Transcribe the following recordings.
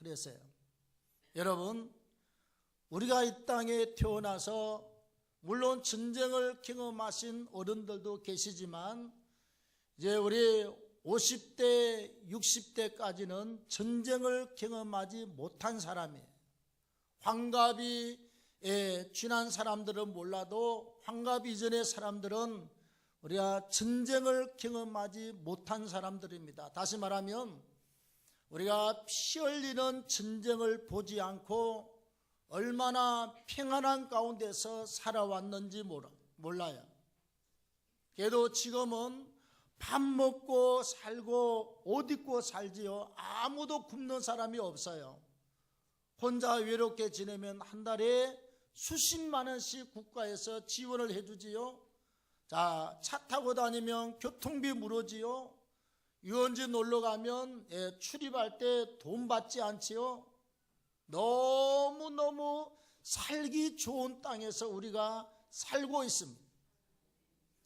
그랬어요. 여러분, 우리가 이 땅에 태어나서 물론 전쟁을 경험하신 어른들도 계시지만 이제 우리 50대, 60대까지는 전쟁을 경험하지 못한 사람이에요. 환갑이 지난 사람들은 몰라도 환갑 이전의 사람들은 우리가 전쟁을 경험하지 못한 사람들입니다. 다시 말하면 우리가 피 흘리는 전쟁을 보지 않고 얼마나 평안한 가운데서 살아왔는지 몰라요. 그래도 지금은 밥 먹고 살고 옷 입고 살지요. 아무도 굶는 사람이 없어요. 혼자 외롭게 지내면 한 달에 수십만 원씩 국가에서 지원을 해주지요. 자, 차 타고 다니면 교통비 무료지요. 유원지 놀러 가면 출입할 때 돈 받지 않지요. 너무너무 살기 좋은 땅에서 우리가 살고 있습니다.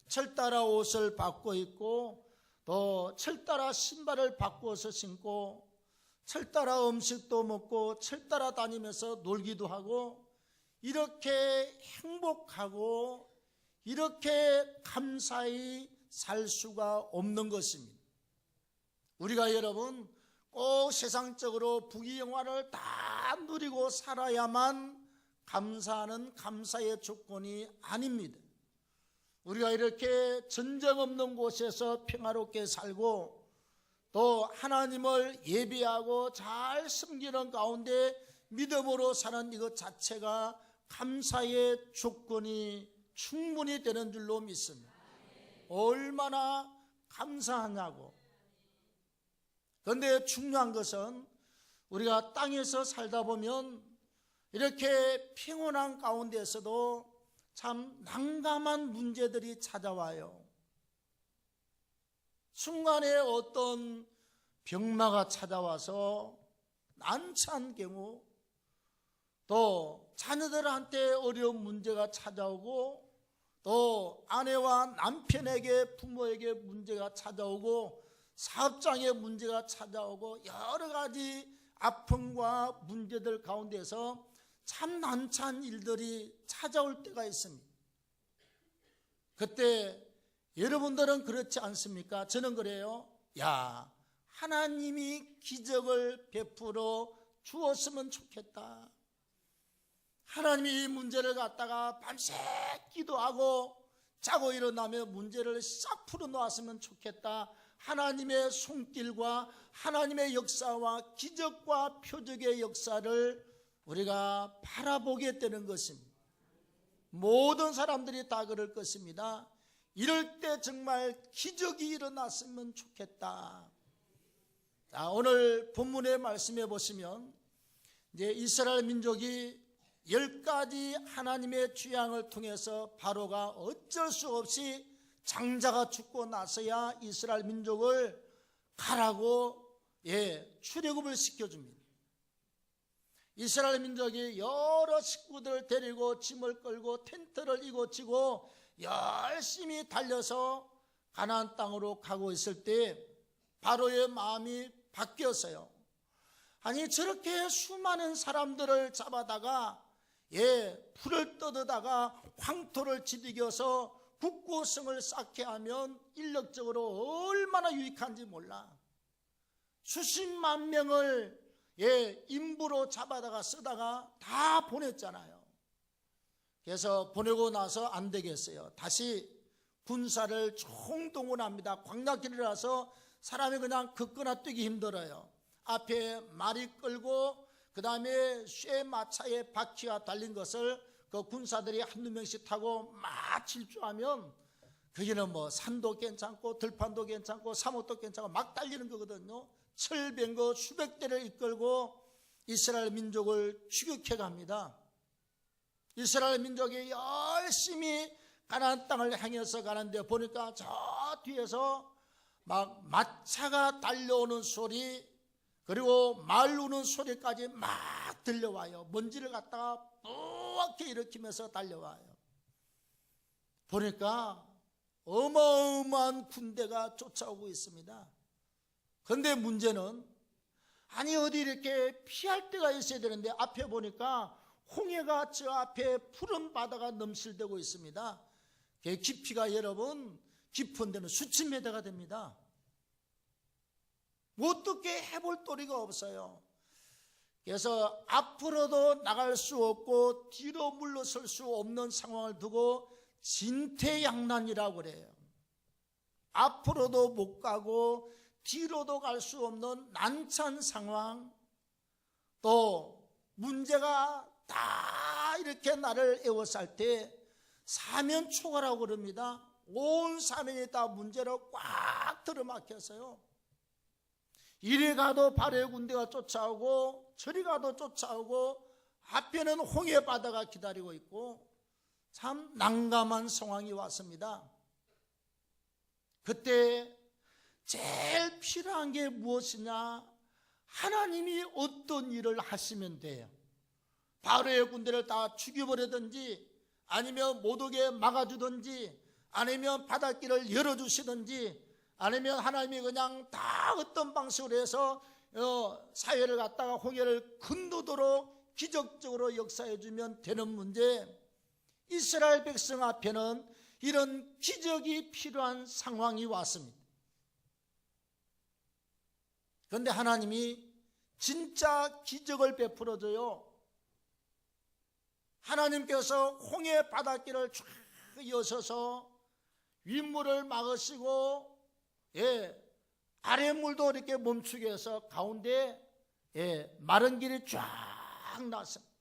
철 따라 옷을 바꿔 입고 또 철 따라 신발을 바꿔서 신고 철 따라 음식도 먹고 철 따라 다니면서 놀기도 하고 이렇게 행복하고 이렇게 감사히 살 수가 없는 것입니다. 우리가 여러분 꼭 세상적으로 부귀영화를 다 누리고 살아야만 감사하는 감사의 조건이 아닙니다. 우리가 이렇게 전쟁 없는 곳에서 평화롭게 살고 또 하나님을 예배하고 잘 섬기는 가운데 믿음으로 사는 이것 자체가 감사의 조건이 충분히 되는 줄로 믿습니다. 얼마나 감사하냐고. 그런데 중요한 것은 우리가 땅에서 살다 보면 이렇게 평온한 가운데서도 참 난감한 문제들이 찾아와요. 순간에 어떤 병마가 찾아와서 난처한 경우, 또 자녀들한테 어려운 문제가 찾아오고, 또 아내와 남편에게 부모에게 문제가 찾아오고, 사업장에 문제가 찾아오고, 여러 가지 아픔과 문제들 가운데서 참 난처한 일들이 찾아올 때가 있습니다. 그때 여러분들은 그렇지 않습니까? 저는 그래요. 야, 하나님이 기적을 베풀어 주었으면 좋겠다. 하나님이 이 문제를 갖다가 밤새 기도하고 자고 일어나며 문제를 싹 풀어놓았으면 좋겠다. 하나님의 손길과 하나님의 역사와 기적과 표적의 역사를 우리가 바라보게 되는 것입니다. 모든 사람들이 다 그럴 것입니다. 이럴 때 정말 기적이 일어났으면 좋겠다. 자, 오늘 본문의 말씀해 보시면 이제 이스라엘 민족이 10가지 하나님의 취향을 통해서 바로가 어쩔 수 없이 장자가 죽고 나서야 이스라엘 민족을 가라고 출애굽을 시켜줍니다. 이스라엘 민족이 여러 식구들을 데리고 짐을 끌고 텐트를 이고치고 열심히 달려서 가나안 땅으로 가고 있을 때 바로의 마음이 바뀌었어요. 아니, 저렇게 수많은 사람들을 잡아다가 불을 떠다가 황토를 지새겨서 국고성을 쌓게 하면 인력적으로 얼마나 유익한지 몰라. 수십만 명을 인부로 잡아다가 쓰다가 다 보냈잖아요. 그래서 보내고 나서 안 되겠어요. 다시 군사를 총동원합니다. 광야길이라서 사람이 그냥 걷거나 뛰기 힘들어요. 앞에 말이 끌고 그 다음에 쇠마차에 바퀴가 달린 것을 그 군사들이 한두 명씩 타고 막 질주하면 거기는 뭐 산도 괜찮고 들판도 괜찮고 사못도 괜찮고 막 달리는 거거든요. 철병거 수백 대를 이끌고 이스라엘 민족을 추격해 갑니다. 이스라엘 민족이 열심히 가나안 땅을 향해서 가는데 보니까 저 뒤에서 막 마차가 달려오는 소리, 그리고 말 우는 소리까지 막 들려와요. 먼지를 갖다가 뿌옇게 일으키면서 달려와요. 보니까 어마어마한 군대가 쫓아오고 있습니다. 그런데 문제는 아니 어디 이렇게 피할 데가 있어야 되는데 앞에 보니까 홍해가 저 앞에 푸른 바다가 넘실대고 있습니다. 그 깊이가 여러분 깊은 데는 수천 미터가 됩니다. 어떻게 해볼 도리가 없어요. 그래서 앞으로도 나갈 수 없고 뒤로 물러설 수 없는 상황을 두고 진퇴양난이라고 그래요. 앞으로도 못 가고 뒤로도 갈 수 없는 난처한 상황, 또 문제가 다 이렇게 나를 에워쌀 때 사면초가라고 그럽니다. 온 사면이 다 문제로 꽉 들어막혔어요. 이리 가도 발의 군대가 쫓아오고 저리 가도 쫓아오고 앞에는 홍해 바다가 기다리고 있고 참 난감한 상황이 왔습니다. 그때 제일 필요한 게 무엇이냐? 하나님이 어떤 일을 하시면 돼요. 바로의 군대를 다 죽여버리든지 아니면 못 오게 막아주든지 아니면 바닷길을 열어주시든지 아니면 하나님이 그냥 다 어떤 방식으로 해서 사회를 갖다가 홍해를 건너도록 기적적으로 역사해 주면 되는 문제, 이스라엘 백성 앞에는 이런 기적이 필요한 상황이 왔습니다. 그런데 하나님이 진짜 기적을 베풀어줘요. 하나님께서 홍해 바닷길을 쫙 여셔서 윗물을 막으시고 아랫물도 이렇게 멈추게 해서 가운데 마른 길이 쫙 나왔습니다.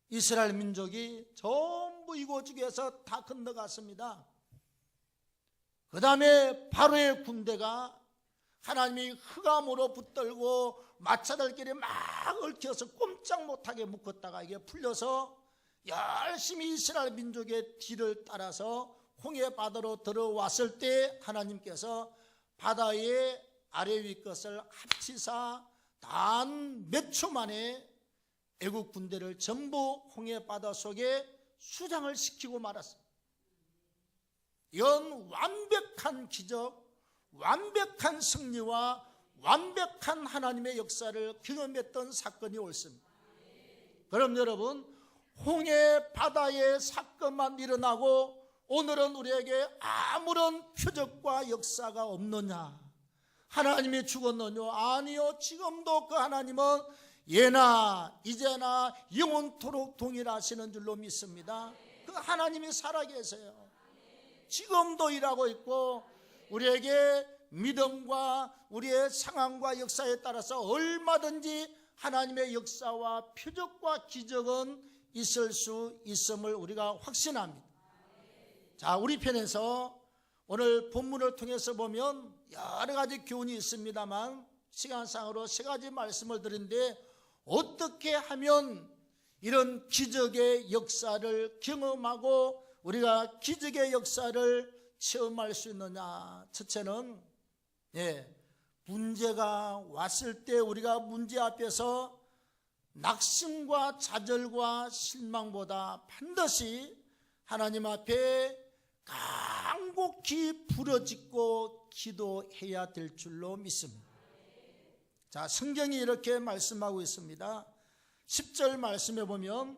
이스라엘 민족이 전부 이곳저곳에서 다 건너갔습니다. 그 다음에 바로의 군대가 하나님이 흑암으로 붙들고 마차들끼리 막 얽혀서 꼼짝 못하게 묶었다가 이게 풀려서 열심히 이스라엘 민족의 뒤를 따라서 홍해 바다로 들어왔을 때 하나님께서 바다의 아래 위 것을 합치사 단 몇 초 만에 애국 군대를 전부 홍해 바다 속에 수장을 시키고 말았습니다. 이건 완벽한 기적, 완벽한 승리와 완벽한 하나님의 역사를 경험했던 사건이 옳습니다. 그럼 여러분, 홍해 바다의 사건만 일어나고 오늘은 우리에게 아무런 표적과 역사가 없느냐? 하나님이 죽었느냐? 아니요, 지금도 그 하나님은 예나 이제나 영원토록 동일하시는 줄로 믿습니다. 그 하나님이 살아계세요. 지금도 일하고 있고 우리에게 믿음과 우리의 상황과 역사에 따라서 얼마든지 하나님의 역사와 표적과 기적은 있을 수 있음을 우리가 확신합니다. 자, 우리 편에서 오늘 본문을 통해서 보면 여러 가지 교훈이 있습니다만 시간상으로 세 가지 말씀을 드린데 어떻게 하면 이런 기적의 역사를 경험하고 우리가 기적의 역사를 체험할 수 있느냐? 첫째는 문제가 왔을 때 우리가 문제 앞에서 낙심과 좌절과 실망보다 반드시 하나님 앞에 간곡히 부르짖고 기도해야 될 줄로 믿습니다. 자, 성경이 이렇게 말씀하고 있습니다. 10절 말씀해 보면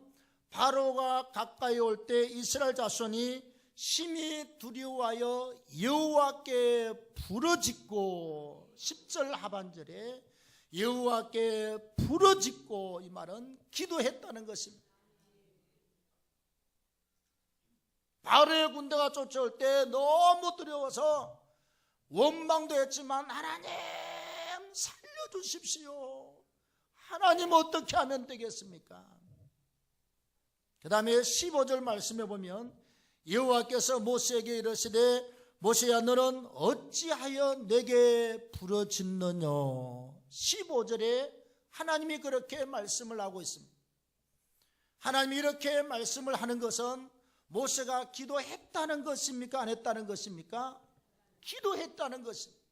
바로가 가까이 올 때 이스라엘 자손이 심히 두려워하여 여호와께 부르짖고, 10절 하반절에 여호와께 부르짖고, 이 말은 기도했다는 것입니다. 바로의 군대가 쫓아올 때 너무 두려워서 원망도 했지만 하나님 살려주십시오. 하나님 어떻게 하면 되겠습니까? 그 다음에 15절 말씀해 보면 여호와께서 모세에게 이르시되 모세야 너는 어찌하여 내게 부르짖느냐. 15절에 하나님이 그렇게 말씀을 하고 있습니다. 하나님이 이렇게 말씀을 하는 것은 모세가 기도했다는 것입니까? 안 했다는 것입니까? 기도했다는 것입니다.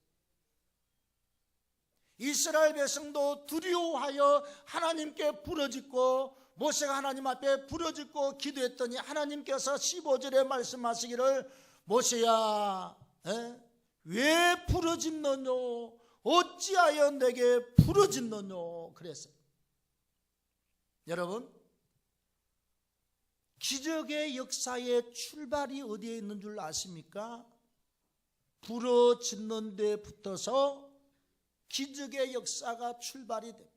이스라엘 백성도 두려워하여 하나님께 부르짖고 모세가 하나님 앞에 부르짖고 기도했더니 하나님께서 15절에 말씀하시기를 모세야 왜 부르짖느냐? 어찌하여 내게 부러졌느뇨 그랬어요. 여러분, 기적의 역사의 출발이 어디에 있는 줄 아십니까? 부러지는 데 붙어서 기적의 역사가 출발이 됩니다.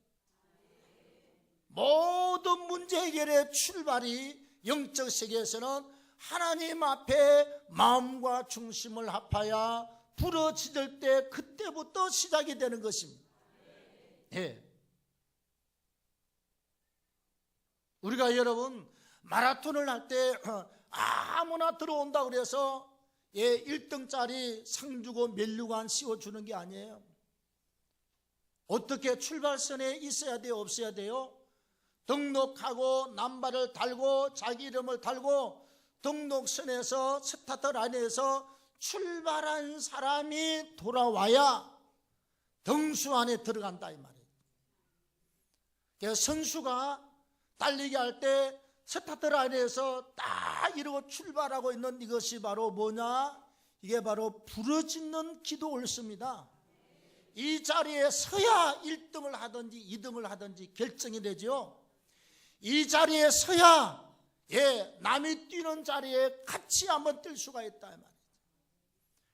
모든 문제 해결의 출발이 영적 세계에서는 하나님 앞에 마음과 중심을 합하여 부러질 때 그때부터 시작이 되는 것입니다. 예. 우리가 여러분 마라톤을 할 때 아무나 들어온다 그래서 1등짜리 상 주고 면류관 씌워주는 게 아니에요. 어떻게 출발선에 있어야 돼요? 없어야 돼요? 등록하고 남발을 달고 자기 이름을 달고 등록선에서 스타트 라인에서 출발한 사람이 돌아와야 등수 안에 들어간다 이 말이에요. 그래서 선수가 달리기 할 때 스타트 라인에서 딱 이러고 출발하고 있는 이것이 바로 뭐냐? 이게 바로 부러지는 기도 옳습니다. 이 자리에 서야 1등을 하든지 2등을 하든지 결정이 되죠. 이 자리에 서야 남이 뛰는 자리에 같이 한번 뛸 수가 있다 이 말이에요.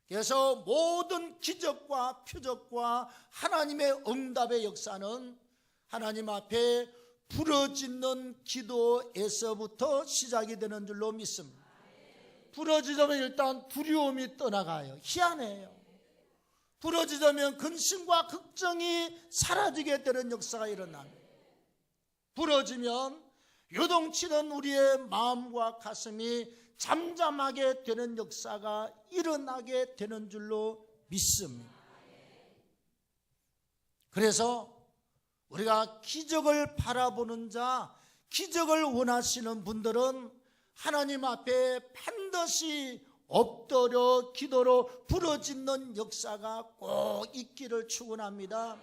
그래서 모든 기적과 표적과 하나님의 응답의 역사는 하나님 앞에 부러지는 기도에서부터 시작이 되는 줄로 믿습니다. 부러지자면 일단 두려움이 떠나가요. 희한해요. 부러지자면 근심과 걱정이 사라지게 되는 역사가 일어납니다. 부러지면 요동치는 우리의 마음과 가슴이 잠잠하게 되는 역사가 일어나게 되는 줄로 믿습니다. 그래서 우리가 기적을 바라보는 자, 기적을 원하시는 분들은 하나님 앞에 반드시 엎드려 기도로 부러지는 역사가 꼭 있기를 축원합니다.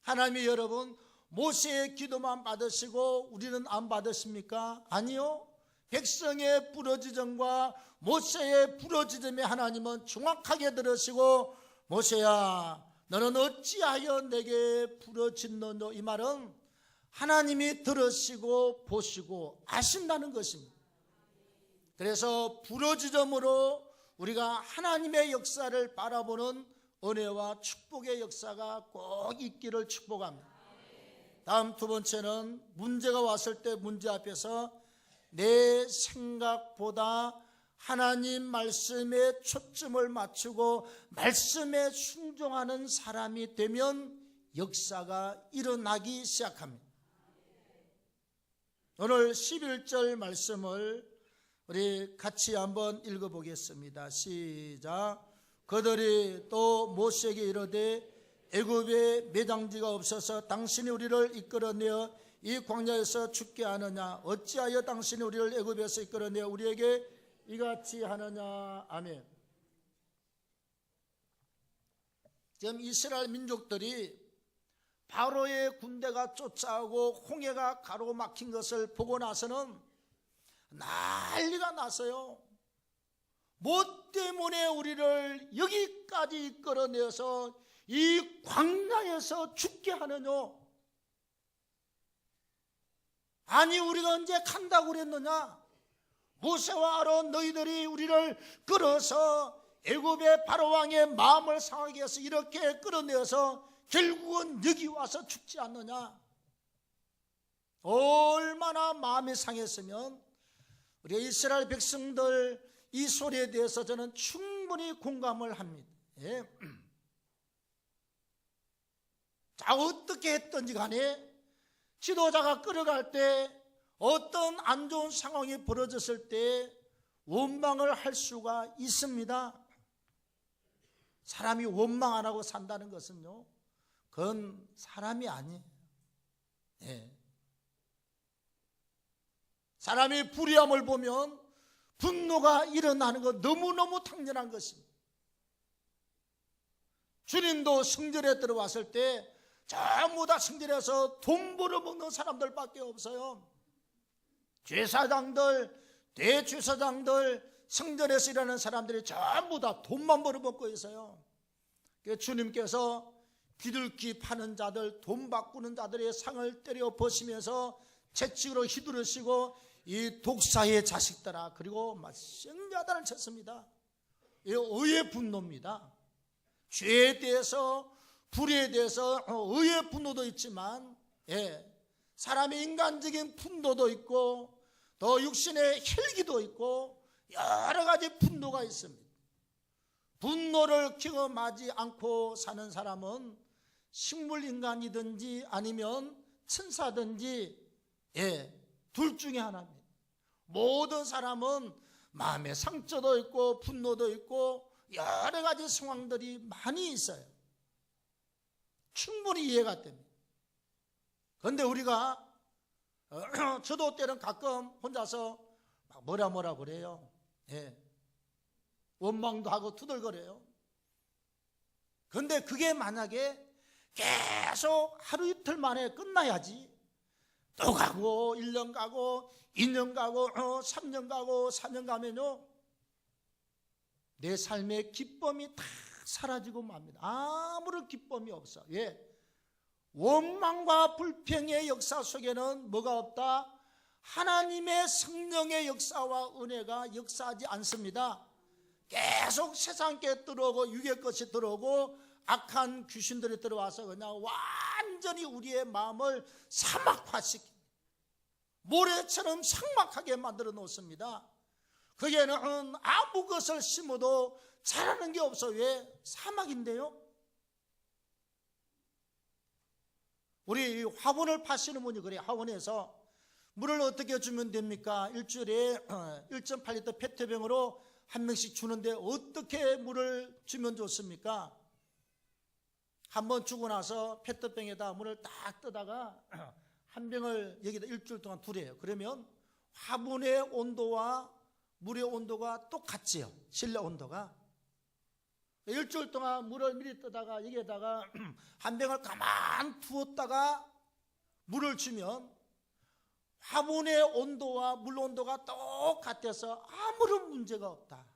하나님이 여러분 모세의 기도만 받으시고 우리는 안 받으십니까? 아니요. 백성의 부러지점과 모세의 부러지점에 하나님은 정확하게 들으시고 모세야 너는 어찌하여 내게 부러졌느냐 이 말은 하나님이 들으시고 보시고 아신다는 것입니다. 그래서 부러지점으로 우리가 하나님의 역사를 바라보는 은혜와 축복의 역사가 꼭 있기를 축복합니다. 다음 두 번째는 문제가 왔을 때 문제 앞에서 내 생각보다 하나님 말씀에 초점을 맞추고 말씀에 순종하는 사람이 되면 역사가 일어나기 시작합니다. 오늘 11절 말씀을 우리 같이 한번 읽어보겠습니다. 시작. 그들이 또 모세에게 이르되 애굽에 매장지가 없어서 당신이 우리를 이끌어내어 이 광야에서 죽게 하느냐? 어찌하여 당신이 우리를 애굽에서 이끌어내어 우리에게 이같이 하느냐? 아멘. 지금 이스라엘 민족들이 바로의 군대가 쫓아오고 홍해가 가로막힌 것을 보고 나서는 난리가 났어요. 뭐 때문에 우리를 여기까지 이끌어내어서 이 광야에서 죽게 하느냐? 아니 우리가 언제 간다고 그랬느냐? 모세와 아론 너희들이 우리를 끌어서 애굽의 바로왕의 마음을 상하게 해서 이렇게 끌어내어서 결국은 여기 와서 죽지 않느냐? 얼마나 마음이 상했으면 우리 이스라엘 백성들 이 소리에 대해서 저는 충분히 공감을 합니다. 예. 자, 어떻게 했든지 간에 지도자가 끌어갈 때 어떤 안 좋은 상황이 벌어졌을 때 원망을 할 수가 있습니다. 사람이 원망 안 하고 산다는 것은요, 그건 사람이 아니에요. 예. 사람이 불의함을 보면 분노가 일어나는 것 너무너무 당연한 것입니다. 주님도 성전에 들어왔을 때 전부 다 성전에서 돈 벌어먹는 사람들밖에 없어요. 제사장들, 대제사장들, 성전에서 일하는 사람들이 전부 다 돈만 벌어먹고 있어요. 주님께서 비둘기 파는 자들, 돈 바꾸는 자들의 상을 때려 벗으면서 채찍으로 휘두르시고 이 독사의 자식들아, 그리고 막 생야단을 쳤습니다. 이 의의 분노입니다. 죄에 대해서, 불의에 대해서 의의 분노도 있지만, 사람의 인간적인 분노도 있고 또 육신의 혈기도 있고 여러 가지 분노가 있습니다. 분노를 경험하지 않고 사는 사람은 식물인간이든지 아니면 천사든지 둘 중에 하나입니다. 모든 사람은 마음의 상처도 있고 분노도 있고 여러 가지 상황들이 많이 있어요. 충분히 이해가 됩니다. 그런데 우리가 저도 때는 가끔 혼자서 막 뭐라 그래요. 원망도 하고 투덜거려요. 그런데 그게 만약에 계속 하루 이틀 만에 끝나야지, 또 가고 1년 가고 2년 가고 3년 가고 4년 가면요, 내 삶의 기쁨이 다 사라지고 맙니다. 아무런 기쁨이 없어. 원망과 불평의 역사 속에는 뭐가 없다? 하나님의 성령의 역사와 은혜가 역사하지 않습니다. 계속 세상께 들어오고 육의 것이 들어오고 악한 귀신들이 들어와서 그냥 완전히 우리의 마음을 사막화시킵니다. 모래처럼 삭막하게 만들어 놓습니다. 거기에는 아무 것을 심어도 자라는 게 없어. 왜? 사막인데요. 우리 화분을 파시는 분이 그래요. 화분에서 물을 어떻게 주면 됩니까? 일주일에 1.8리터 페트병으로 한 명씩 주는데 어떻게 물을 주면 좋습니까? 한번 주고 나서 페트병에다 물을 딱 떠다가 한 병을 여기다 일주일 동안 두래요. 그러면 화분의 온도와 물의 온도가 똑같지요. 실내 온도가. 일주일 동안 물을 미리 떠다가 여기에다가 한 병을 가만 두었다가 물을 주면 화분의 온도와 물 온도가 똑같아서 아무런 문제가 없다.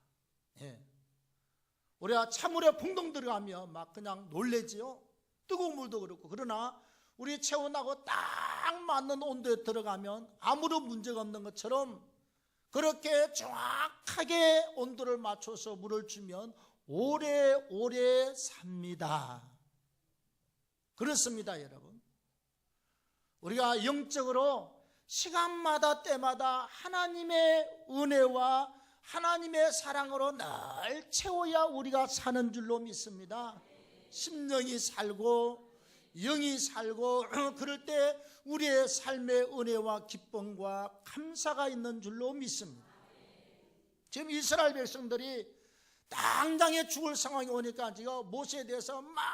우리가 찬물에 풍덩 들어가면 막 그냥 놀래지요. 뜨거운 물도 그렇고. 그러나 우리 체온하고 딱 맞는 온도에 들어가면 아무런 문제가 없는 것처럼 그렇게 정확하게 온도를 맞춰서 물을 주면 오래오래 삽니다. 그렇습니다, 여러분. 우리가 영적으로 시간마다 때마다 하나님의 은혜와 하나님의 사랑으로 늘 채워야 우리가 사는 줄로 믿습니다. 심령이 살고 영이 살고 그럴 때 우리의 삶의 은혜와 기쁨과 감사가 있는 줄로 믿습니다. 지금 이스라엘 백성들이 당장에 죽을 상황이 오니까 지금 모세에 대해서 막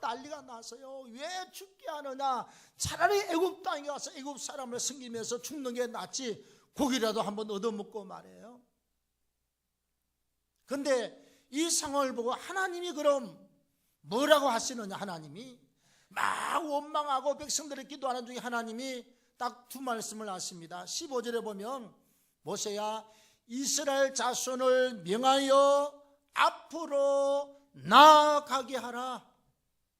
난리가 났어요. 왜 죽게 하느냐? 차라리 애굽 땅에 가서 애굽 사람을 섬기면서 죽는 게 낫지, 고기라도 한번 얻어먹고 말이에요. 그런데 이 상황을 보고 하나님이 그럼 뭐라고 하시느냐? 하나님이 막 원망하고 백성들이 기도하는 중에 하나님이 딱 두 말씀을 하십니다. 15절에 보면 모세야 이스라엘 자손을 명하여 앞으로 나아가게 하라.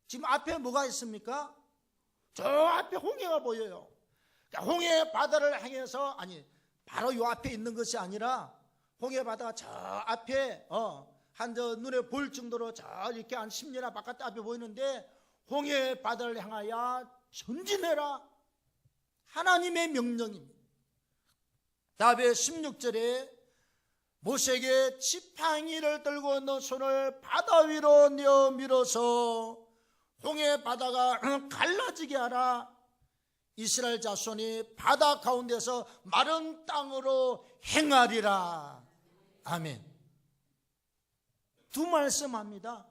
지금 앞에 뭐가 있습니까? 저 앞에 홍해가 보여요. 그러니까 홍해 바다를 향해서, 아니 바로 요 앞에 있는 것이 아니라 홍해 바다가 저 앞에 한 저 눈에 보일 정도로 저 이렇게 한 10년 바깥 앞에 보이는데 홍해 바다를 향하여 전진해라. 하나님의 명령입니다. 다음에 16절에 모세에게 지팡이를 들고 있는 손을 바다 위로 내어 밀어서 홍해 바다가 갈라지게 하라. 이스라엘 자손이 바다 가운데서 마른 땅으로 행하리라. 아멘. 두 말씀합니다.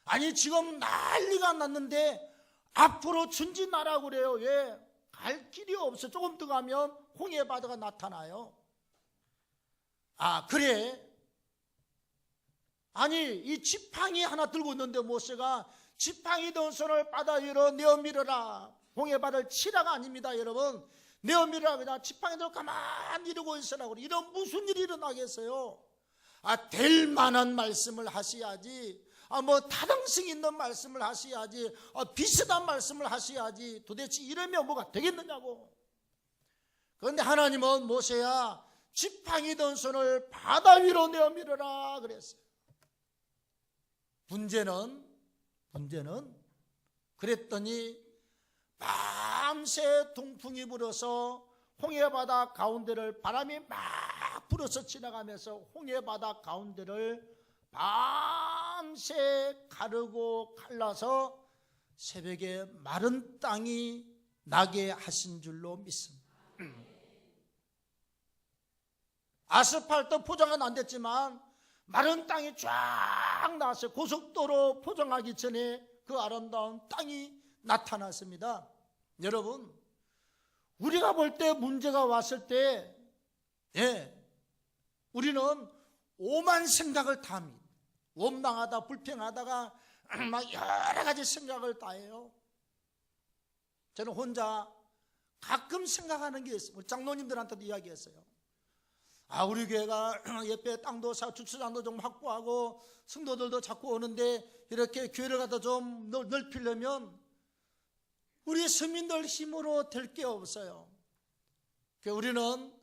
아니 지금 난리가 났는데 앞으로 전진하라고 그래요. 왜? 갈 길이 없어. 조금 더 가면 홍해 바다가 나타나요. 아 그래? 아니 이 지팡이 하나 들고 있는데 모세가 지팡이 든 손을 바다 위로 내어 밀어라. 홍해 바다를 치라가 아닙니다, 여러분. 내어 밀어라. 그냥 지팡이 들고 가만히 이러고 있으라고. 이런 무슨 일이 일어나겠어요? 될 만한 말씀을 하셔야지. 뭐 타당성 있는 말씀을 하셔야지, 비슷한 말씀을 하셔야지, 도대체 이러면 뭐가 되겠느냐고. 그런데 하나님은 모세야 지팡이든 손을 바다 위로 내어 밀어라 그랬어요. 문제는 그랬더니 밤새 동풍이 불어서 홍해바다 가운데를, 바람이 막 불어서 지나가면서 홍해바다 가운데를 밤새 가르고 갈라서 새벽에 마른 땅이 나게 하신 줄로 믿습니다. 아스팔트 포장은 안 됐지만 마른 땅이 쫙 나왔어요. 고속도로 포장하기 전에 그 아름다운 땅이 나타났습니다. 여러분, 우리가 볼 때 문제가 왔을 때 우리는 오만 생각을 다 합니다. 원망하다, 불평하다가 막 여러 가지 생각을 다 해요. 저는 혼자 가끔 생각하는 게 있어요. 우리 장로님들한테도 이야기했어요. 우리 교회가 옆에 땅도 사고 주차장도 좀 확보하고 성도들도 자꾸 오는데 이렇게 교회를 갖다 좀 넓히려면 우리 서민들 힘으로 될 게 없어요. 우리는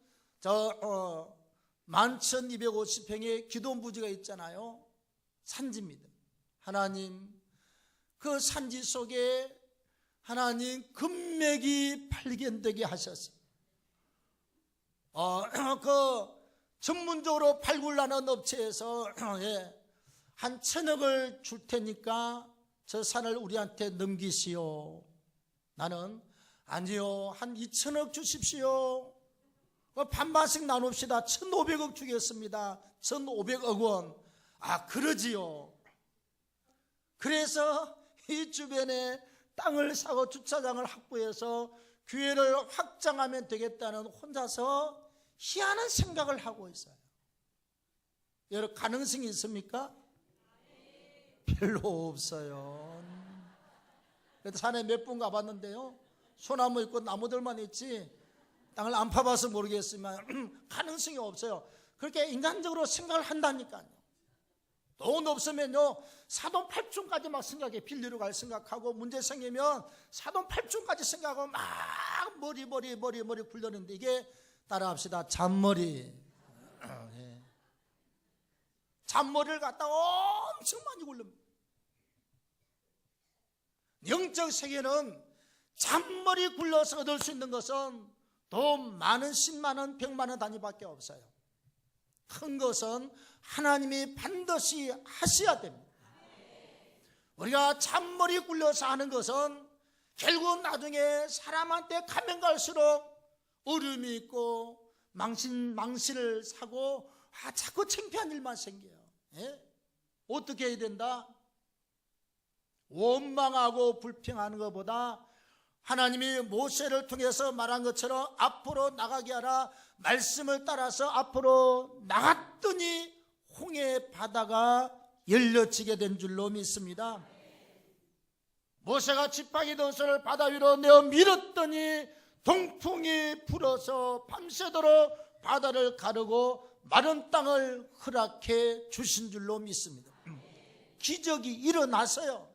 11,250평의 기도부지가 있잖아요. 산지입니다. 하나님, 그 산지 속에 하나님 금맥이 발견되게 하셨어요. 그 전문적으로 발굴하는 업체에서 한 1,000억을 줄 테니까 저 산을 우리한테 넘기시오. 나는 아니요, 한 2,000억 주십시오. 반반씩 나눕시다. 1,500억 주겠습니다. 1,500억 원. 그러지요. 그래서 이 주변에 땅을 사고 주차장을 확보해서 교회를 확장하면 되겠다는 혼자서 희한한 생각을 하고 있어요. 여러분, 가능성이 있습니까? 별로 없어요. 그래도 산에 몇 번 가봤는데요, 소나무 있고 나무들만 있지 땅을 안 파봐서 모르겠지만 가능성이 없어요. 그렇게 인간적으로 생각을 한다니까요. 돈 없으면요 사돈 8촌까지 막 생각해. 빌리러 갈 생각하고, 문제 생기면 사돈 8촌까지 생각하고 막 머리 굴렸는데, 이게 따라합시다. 잔머리. 잔머리를 갖다 엄청 많이 굴립니다. 영적 세계는 잔머리 굴러서 얻을 수 있는 것은 돈 많은 10만 원, 100만 원 단위밖에 없어요. 큰 것은 하나님이 반드시 하셔야 됩니다. 우리가 잔머리 굴려서 하는 것은 결국 나중에 사람한테 가면 갈수록 어려움이 있고 망신을 사고 자꾸 창피한 일만 생겨요. 어떻게 해야 된다? 원망하고 불평하는 것보다 하나님이 모세를 통해서 말한 것처럼 앞으로 나가게 하라, 말씀을 따라서 앞으로 나갔더니 홍해 바다가 열려지게 된 줄로 믿습니다. 모세가 지팡이든 손을 바다 위로 내어 밀었더니 동풍이 불어서 밤새도록 바다를 가르고 마른 땅을 허락해 주신 줄로 믿습니다. 기적이 일어났어요.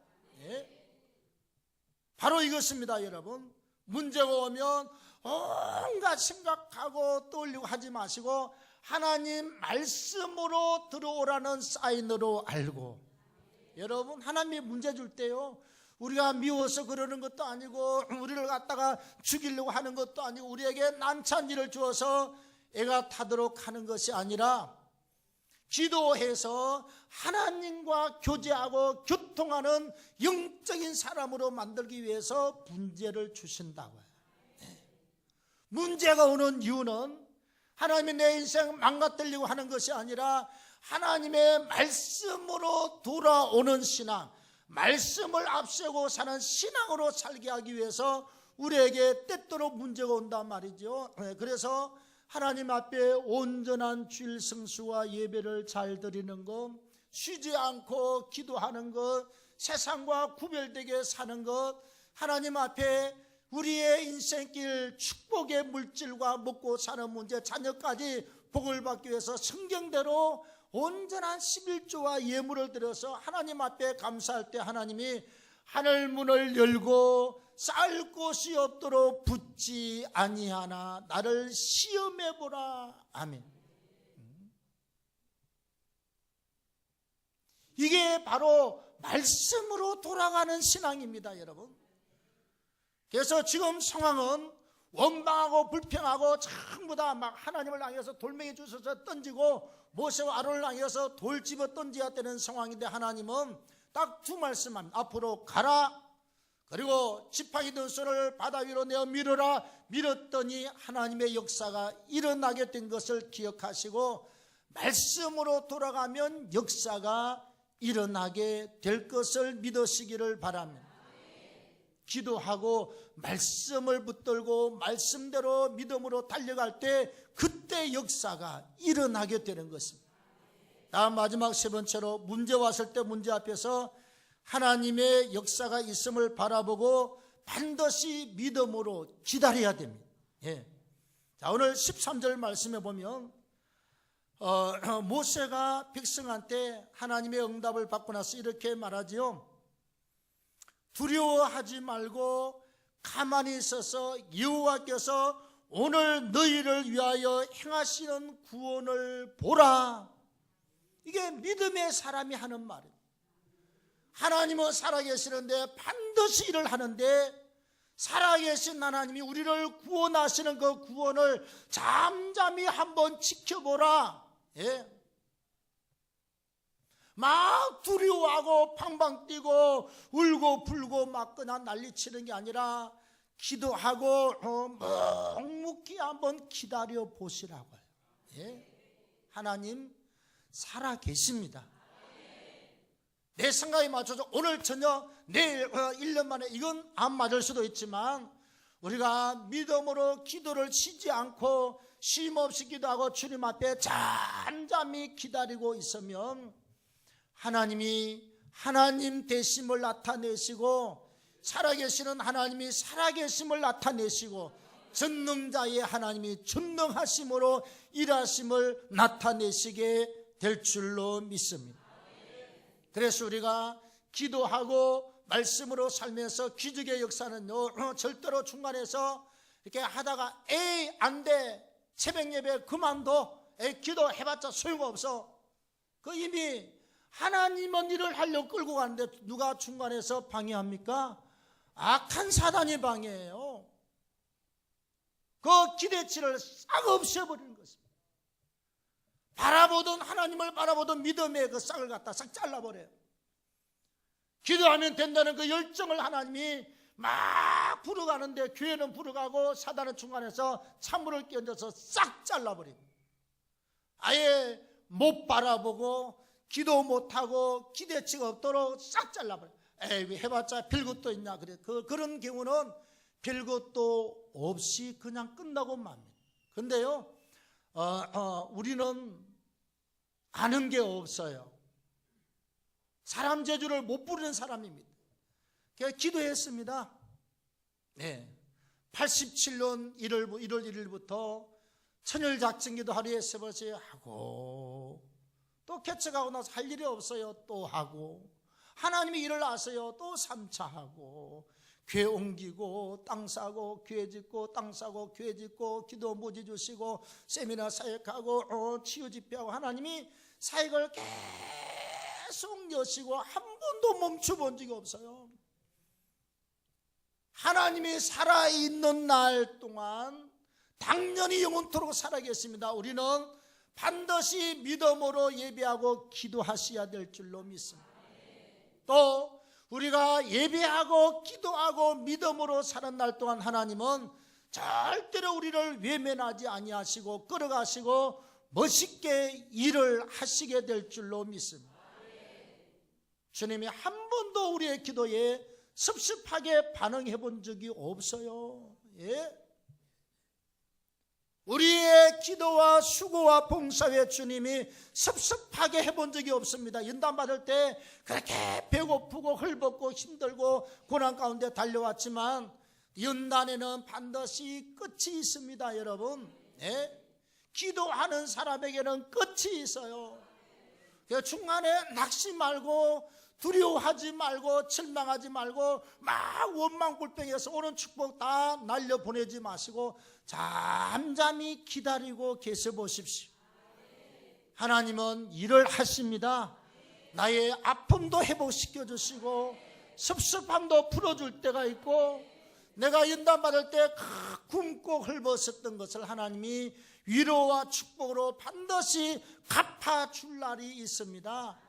바로 이것입니다. 여러분, 문제가 오면 온갖 생각하고 떠올리고 하지 마시고 하나님 말씀으로 들어오라는 사인으로 알고, 여러분, 하나님이 문제 줄 때요, 우리가 미워서 그러는 것도 아니고 우리를 갖다가 죽이려고 하는 것도 아니고 우리에게 난처한 일을 주어서 애가 타도록 하는 것이 아니라 기도해서 하나님과 교제하고 교통하는 영적인 사람으로 만들기 위해서 문제를 주신다고요. 문제가 오는 이유는 하나님이 내 인생 망가뜨리려고 하는 것이 아니라 하나님의 말씀으로 돌아오는 신앙, 말씀을 앞세우고 사는 신앙으로 살게 하기 위해서 우리에게 때때로 문제가 온단 말이죠. 그래서 하나님 앞에 온전한 주일 성수와 예배를 잘 드리는 것, 쉬지 않고 기도하는 것, 세상과 구별되게 사는 것, 하나님 앞에 우리의 인생길 축복의 물질과 먹고 사는 문제, 자녀까지 복을 받기 위해서 성경대로 온전한 11조와 예물을 드려서 하나님 앞에 감사할 때 하나님이 하늘 문을 열고 쌓을 곳이 없도록 붙지 아니하나 나를 시험해 보라. 아멘. 이게 바로 말씀으로 돌아가는 신앙입니다, 여러분. 그래서 지금 상황은 원망하고 불평하고 전부 다 막 하나님을 향해서 돌멩이 주셔서 던지고 모세와 아론을 향해서 돌 집어 던져야 되는 상황인데 하나님은 딱 두 말씀합니다. 앞으로 가라. 그리고 지팡이 든 손을 바다 위로 내어 밀어라. 밀었더니 하나님의 역사가 일어나게 된 것을 기억하시고 말씀으로 돌아가면 역사가 일어나게 될 것을 믿으시기를 바랍니다. 기도하고 말씀을 붙들고 말씀대로 믿음으로 달려갈 때 그때 역사가 일어나게 되는 것입니다. 다음 마지막 세 번째로 문제 왔을 때 문제 앞에서 하나님의 역사가 있음을 바라보고 반드시 믿음으로 기다려야 됩니다. 예. 자, 오늘 13절 말씀에 보면 모세가 백성한테 하나님의 응답을 받고 나서 이렇게 말하지요. 두려워하지 말고 가만히 있어서 여호와께서 오늘 너희를 위하여 행하시는 구원을 보라. 이게 믿음의 사람이 하는 말이에요. 하나님은 살아계시는데 반드시 일을 하는데 살아계신 하나님이 우리를 구원하시는 그 구원을 잠잠히 한번 지켜보라. 예. 막 두려워하고 팡팡 뛰고 울고 불고 막 그냥 난리치는 게 아니라 기도하고 묵묵히 한번 기다려 보시라고요. 예. 하나님 살아계십니다. 내 생각에 맞춰서 오늘 저녁 내일 1년 만에 이건 안 맞을 수도 있지만 우리가 믿음으로 기도를 쉬지 않고 쉼없이 기도하고 주님 앞에 잠잠히 기다리고 있으면 하나님이 하나님 되심을 나타내시고 살아계시는 하나님이 살아계심을 나타내시고 전능자의 하나님이 전능하심으로 일하심을 나타내시게 될 줄로 믿습니다. 그래서 우리가 기도하고 말씀으로 살면서 기적의 역사는요, 절대로 중간에서 이렇게 하다가 에이 안 돼, 새벽 예배 그만둬, 에이 기도해봤자 소용없어. 그 이미 하나님은 일을 하려고 끌고 가는데 누가 중간에서 방해합니까? 악한 사단이 방해해요. 그 기대치를 싹 없애버리는 것입니다. 바라보던 하나님을 바라보던 믿음의 그 싹을 갖다 싹 잘라버려요. 기도하면 된다는 그 열정을 하나님이 막 불어가는데 교회는 불어가고 사단은 중간에서 찬물을 끼얹어서 싹 잘라버립니다. 아예 못 바라보고 기도 못하고 기대치가 없도록 싹 잘라버려요. 에이 해봤자 별것도 있냐. 그래. 그런 경우는 별것도 없이 그냥 끝나고 맙니다. 근데요 우리는 아는 게 없어요. 사람 재주를 못 부르는 사람입니다. 그래서 기도했습니다. 네. 87년 1월 1일부터 천일작정기도 하루에 3번씩 하고 또 개척하고 나서 할 일이 없어요. 또 하고 하나님이 일을 하세요. 또 3차 하고 교회 옮기고 땅 사고 교회 짓고 땅 사고 교회 짓고 기도 모지 주시고 세미나 사역하고 치유 집회하고 하나님이 사역을 계속 여시고 한 번도 멈춰본 적이 없어요. 하나님이 살아있는 날 동안 당연히 영원토록 살아계십니다. 우리는 반드시 믿음으로 예배하고 기도하셔야 될 줄로 믿습니다. 또 우리가 예배하고 기도하고 믿음으로 사는 날 동안 하나님은 절대로 우리를 외면하지 아니하시고 끌어가시고 멋있게 일을 하시게 될 줄로 믿습니다. 주님이 한 번도 우리의 기도에 섭섭하게 반응해 본 적이 없어요. 예? 우리의 기도와 수고와 봉사에 주님이 섭섭하게 해본 적이 없습니다. 연단 받을 때 그렇게 배고프고 헐벗고 힘들고 고난 가운데 달려왔지만 연단에는 반드시 끝이 있습니다. 여러분, 예? 기도하는 사람에게는 끝이 있어요. 그 중간에 낙심 말고 두려워하지 말고 절망하지 말고 막 원망불평해서 오는 축복 다 날려보내지 마시고 잠잠히 기다리고 계셔 보십시오. 하나님은 일을 하십니다. 나의 아픔도 회복시켜 주시고 섭섭함도 풀어줄 때가 있고 내가 연단받을 때 굶고 헐벗었던 것을 하나님이 위로와 축복으로 반드시 갚아줄 날이 있습니다.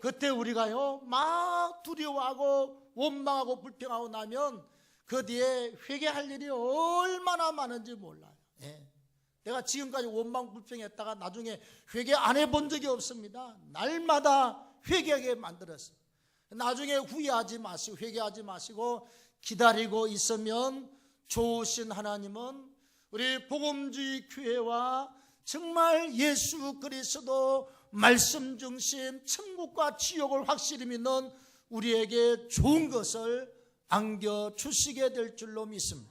그때 우리가요 막 두려워하고 원망하고 불평하고 나면 그 뒤에 회개할 일이 얼마나 많은지 몰라요. 내가 지금까지 원망 불평했다가 나중에 회개 안 해본 적이 없습니다. 날마다 회개하게 만들었어요. 나중에 후회하지 마시고 회개하지 마시고 기다리고 있으면 좋으신 하나님은 우리 복음주의 교회와 정말 예수 그리스도 말씀 중심 천국과 지옥을 확실히 믿는 우리에게 좋은 것을 안겨주시게 될 줄로 믿습니다.